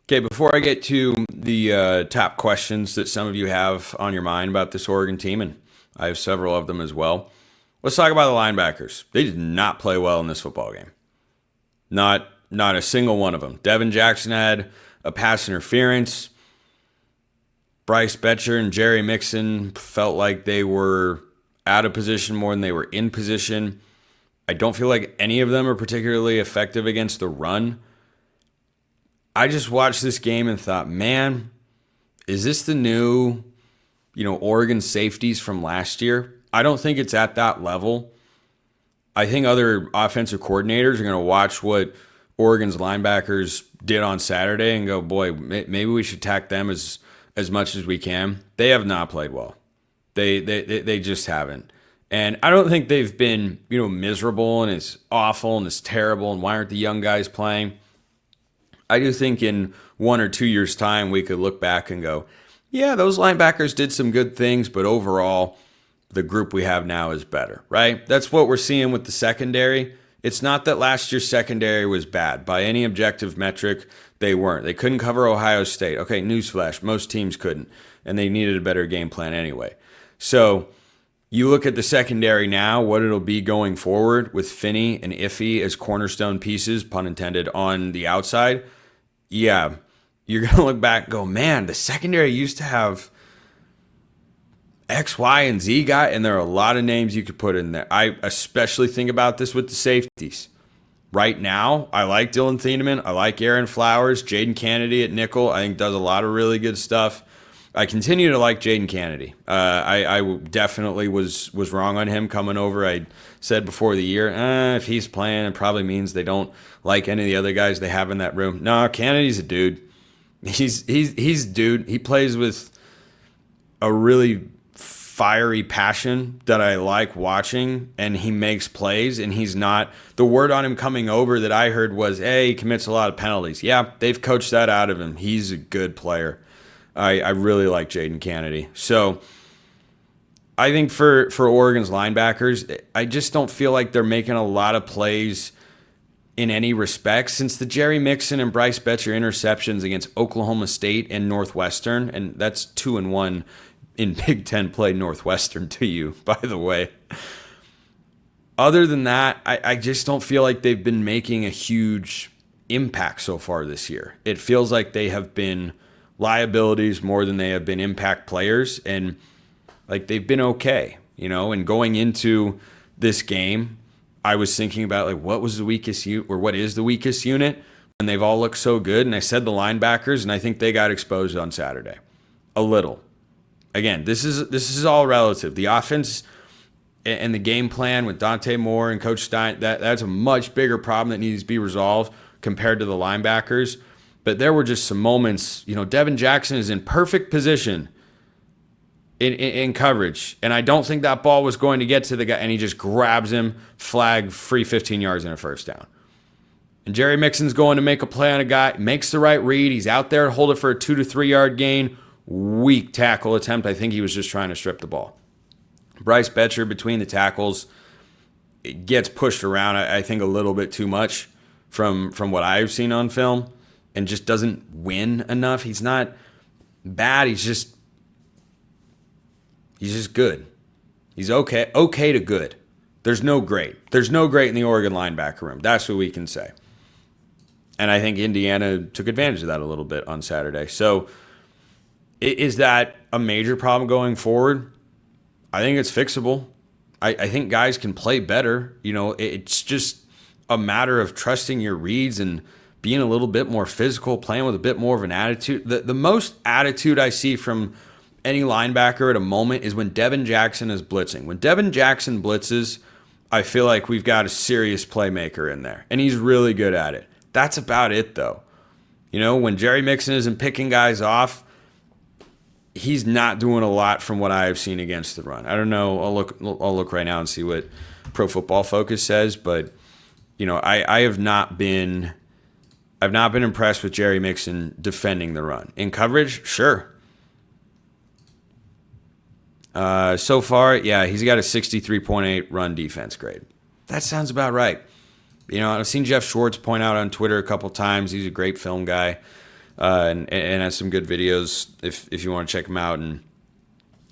Okay, before I get to the top questions that some of you have on your mind about this Oregon team, and I have several of them as well, let's talk about the linebackers. They did not play well in this football game. Not a single one of them. Devin Jackson had a pass interference. Bryce Boettcher and Jerry Mixon felt like they were out of position more than they were in position. I don't feel like any of them are particularly effective against the run. I just watched this game and thought, man, is this the new, Oregon safeties from last year? I don't think it's at that level. I think other offensive coordinators are going to watch what Oregon's linebackers did on Saturday and go, boy, maybe we should attack them as much as we can. They have not played well. They just haven't. And I don't think they've been, miserable and it's awful and it's terrible and why aren't the young guys playing? I do think in 1 or 2 years' time, we could look back and go, yeah, those linebackers did some good things, but overall, the group we have now is better, right? That's what we're seeing with the secondary. It's not that last year's secondary was bad. By any objective metric, they weren't. They couldn't cover Ohio State. Okay, newsflash, most teams couldn't, and they needed a better game plan anyway. So you look at the secondary now, what it'll be going forward with Finney and Iffy as cornerstone pieces, pun intended, on the outside. Yeah, you're going to look back and go, man, the secondary used to have X, Y, and Z guy, and there are a lot of names you could put in there. I especially think about this with the safeties. Right now, I like Dylan Thieneman. I like Aaron Flowers. Jaden Kennedy at nickel, I think does a lot of really good stuff. I continue to like Jaden Kennedy. I definitely was wrong on him coming over. I said before the year, if he's playing, it probably means they don't like any of the other guys they have in that room. No, Kennedy's a dude. He's dude. He plays with a really fiery passion that I like watching, and he makes plays, and he's not. The word on him coming over that I heard was, hey, he commits a lot of penalties. Yeah, they've coached that out of him. He's a good player. I really like Jaden Kennedy. So I think for Oregon's linebackers, I just don't feel like they're making a lot of plays in any respect since the Jerry Mixon and Bryce Boettcher interceptions against Oklahoma State and Northwestern, and that's 2-1 in Big Ten play Northwestern to you, by the way. Other than that, I just don't feel like they've been making a huge impact so far this year. It feels like they have been liabilities more than they have been impact players, and like they've been okay, and going into this game, I was thinking about like what was the weakest unit or what is the weakest unit, and they've all looked so good, and I said the linebackers, and I think they got exposed on Saturday a little. Again, this is all relative. The offense and the game plan with Dante Moore and Coach Stein, that's a much bigger problem that needs to be resolved compared to the linebackers. But there were just some moments, Devin Jackson is in perfect position in coverage, and I don't think that ball was going to get to the guy, and he just grabs him, flag, free 15 yards and a first down. And Jerry Mixon's going to make a play on a guy, makes the right read, he's out there to hold it for a 2 to 3 yard gain, weak tackle attempt. I think he was just trying to strip the ball. Bryce Boettcher between the tackles, it gets pushed around, I think, a little bit too much from what I've seen on film, and just doesn't win enough. He's not bad. He's just good. He's okay to good. There's no great. There's no great in the Oregon linebacker room. That's what we can say. And I think Indiana took advantage of that a little bit on Saturday. So is that a major problem going forward? I think it's fixable. I think guys can play better. It's just a matter of trusting your reads and being a little bit more physical, playing with a bit more of an attitude. The most attitude I see from any linebacker at a moment is when Devin Jackson is blitzing. When Devin Jackson blitzes, I feel like we've got a serious playmaker in there, and he's really good at it. That's about it, though. When Jerry Mixon isn't picking guys off, he's not doing a lot from what I've seen against the run. I don't know. I'll look right now and see what Pro Football Focus says, but I have not been impressed with Jerry Mixon defending the run. In coverage, sure. So far, yeah, he's got a 63.8 run defense grade. That sounds about right. I've seen Jeff Schwartz point out on Twitter a couple times. He's a great film guy. and has some good videos if you want to check him out. And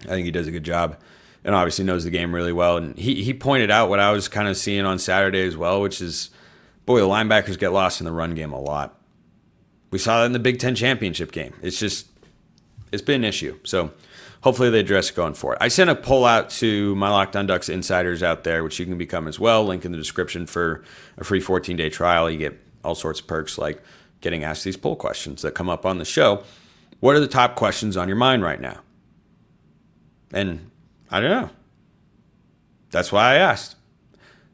I think he does a good job and obviously knows the game really well. And he pointed out what I was kind of seeing on Saturday as well, which is, boy, the linebackers get lost in the run game a lot. We saw that in the Big Ten championship game. It's been an issue. So hopefully they address it going forward. I sent a poll out to my Locked On Ducks insiders out there, which you can become as well. Link in the description for a free 14-day trial. You get all sorts of perks like getting asked these poll questions that come up on the show. What are the top questions on your mind right now? And I don't know. That's why I asked.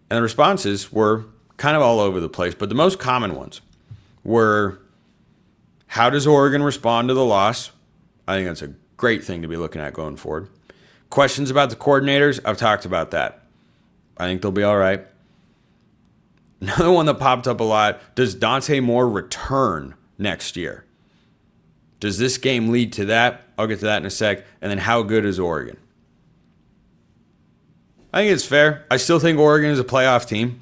And the responses were kind of all over the place, but the most common ones were, how does Oregon respond to the loss? I think that's a great thing to be looking at going forward. Questions about the coordinators? I've talked about that. I think they'll be all right. Another one that popped up a lot, does Dante Moore return next year? Does this game lead to that? I'll get to that in a sec. And then how good is Oregon? I think it's fair. I still think Oregon is a playoff team.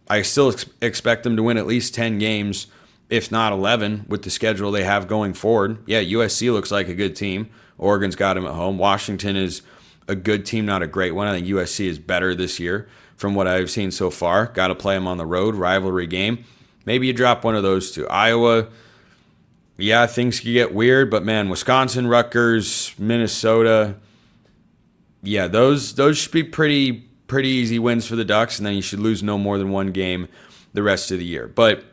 I still expect them to win at least 10 games, if not 11, with the schedule they have going forward. Yeah, USC looks like a good team. Oregon's got them at home. Washington is a good team, not a great one. I think USC is better this year from what I've seen so far. Got to play them on the road, rivalry game. Maybe you drop one of those two. Iowa, yeah, things could get weird, but man, Wisconsin, Rutgers, Minnesota, yeah, those should be pretty easy wins for the Ducks, and then you should lose no more than one game the rest of the year. But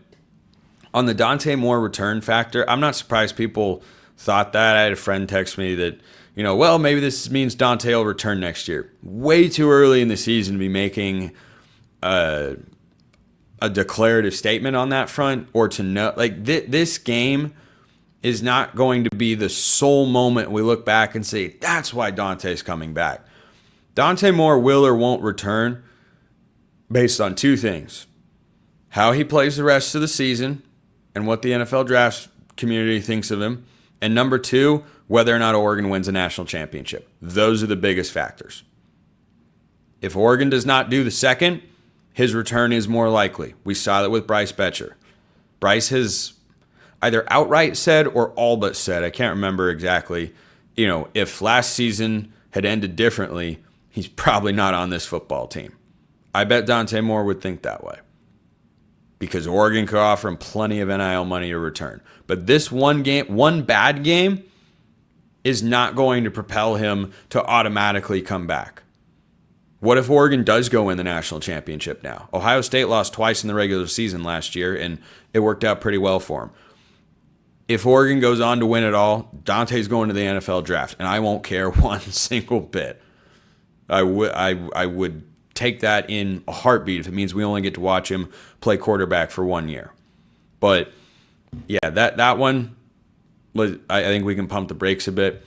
on the Dante Moore return factor, I'm not surprised people thought that. I had a friend text me that, well, maybe this means Dante will return next year. Way too early in the season to be making a declarative statement on that front, or to know, like, this game is not going to be the sole moment we look back and say, that's why Dante's coming back. Dante Moore will or won't return based on two things: how he plays the rest of the season and what the NFL draft community thinks of him. And number two, whether or not Oregon wins a national championship. Those are the biggest factors. If Oregon does not do the second, his return is more likely. We saw that with Bryce Boettcher. Bryce has either outright said or all but said, I can't remember exactly, if last season had ended differently, he's probably not on this football team. I bet Dante Moore would think that way, because Oregon could offer him plenty of NIL money to return. But this one bad game is not going to propel him to automatically come back. What if Oregon does go win the national championship now? Ohio State lost twice in the regular season last year, and it worked out pretty well for him. If Oregon goes on to win it all, Dante's going to the NFL draft, and I won't care one single bit. I would take that in a heartbeat if it means we only get to watch him play quarterback for 1 year. But yeah, that one was, I think we can pump the brakes a bit.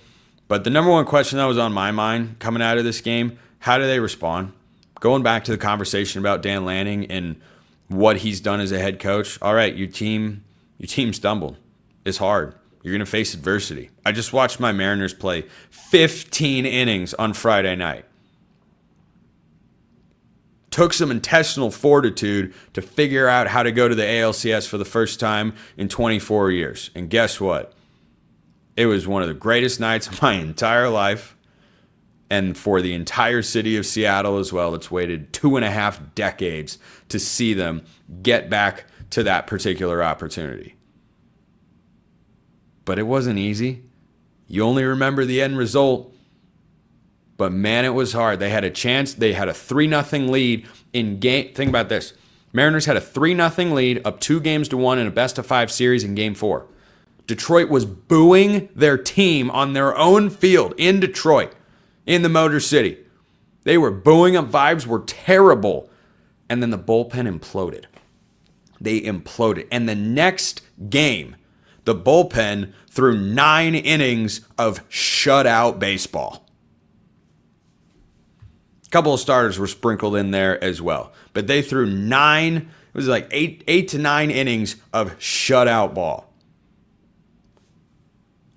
But the number one question that was on my mind coming out of this game, how do they respond? Going back to the conversation about Dan Lanning and what he's done as a head coach. All right, your team stumbled. It's hard. You're going to face adversity. I just watched my Mariners play 15 innings on Friday night. Took some intestinal fortitude to figure out how to go to the ALCS for the first time in 24 years. And guess what? It was one of the greatest nights of my entire life. And for the entire city of Seattle as well, it's waited 2.5 decades to see them get back to that particular opportunity. But it wasn't easy. You only remember the end result. But man, it was hard. They had a chance. They had a 3-0 lead in game. Think about this. Mariners had a 3-0 lead, up 2-1 in a best-of-5 series in Game 4. Detroit was booing their team on their own field in Detroit, in the Motor City. They were booing them. Vibes were terrible. And then the bullpen imploded. They imploded. And the next game, the bullpen threw 9 innings of shutout baseball. A couple of starters were sprinkled in there as well. But they threw 9, it was like 8 to 9 innings of shutout ball.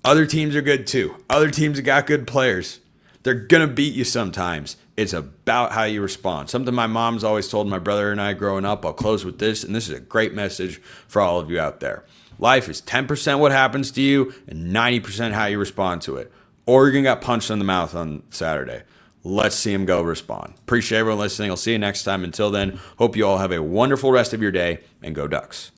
Other teams are good too. Other teams have got good players. They're going to beat you sometimes. It's about how you respond. Something my mom's always told my brother and I growing up. I'll close with this, and this is a great message for all of you out there. Life is 10% what happens to you and 90% how you respond to it. Oregon got punched in the mouth on Saturday. Let's see them go respond. Appreciate everyone listening. I'll see you next time. Until then, hope you all have a wonderful rest of your day, and go Ducks.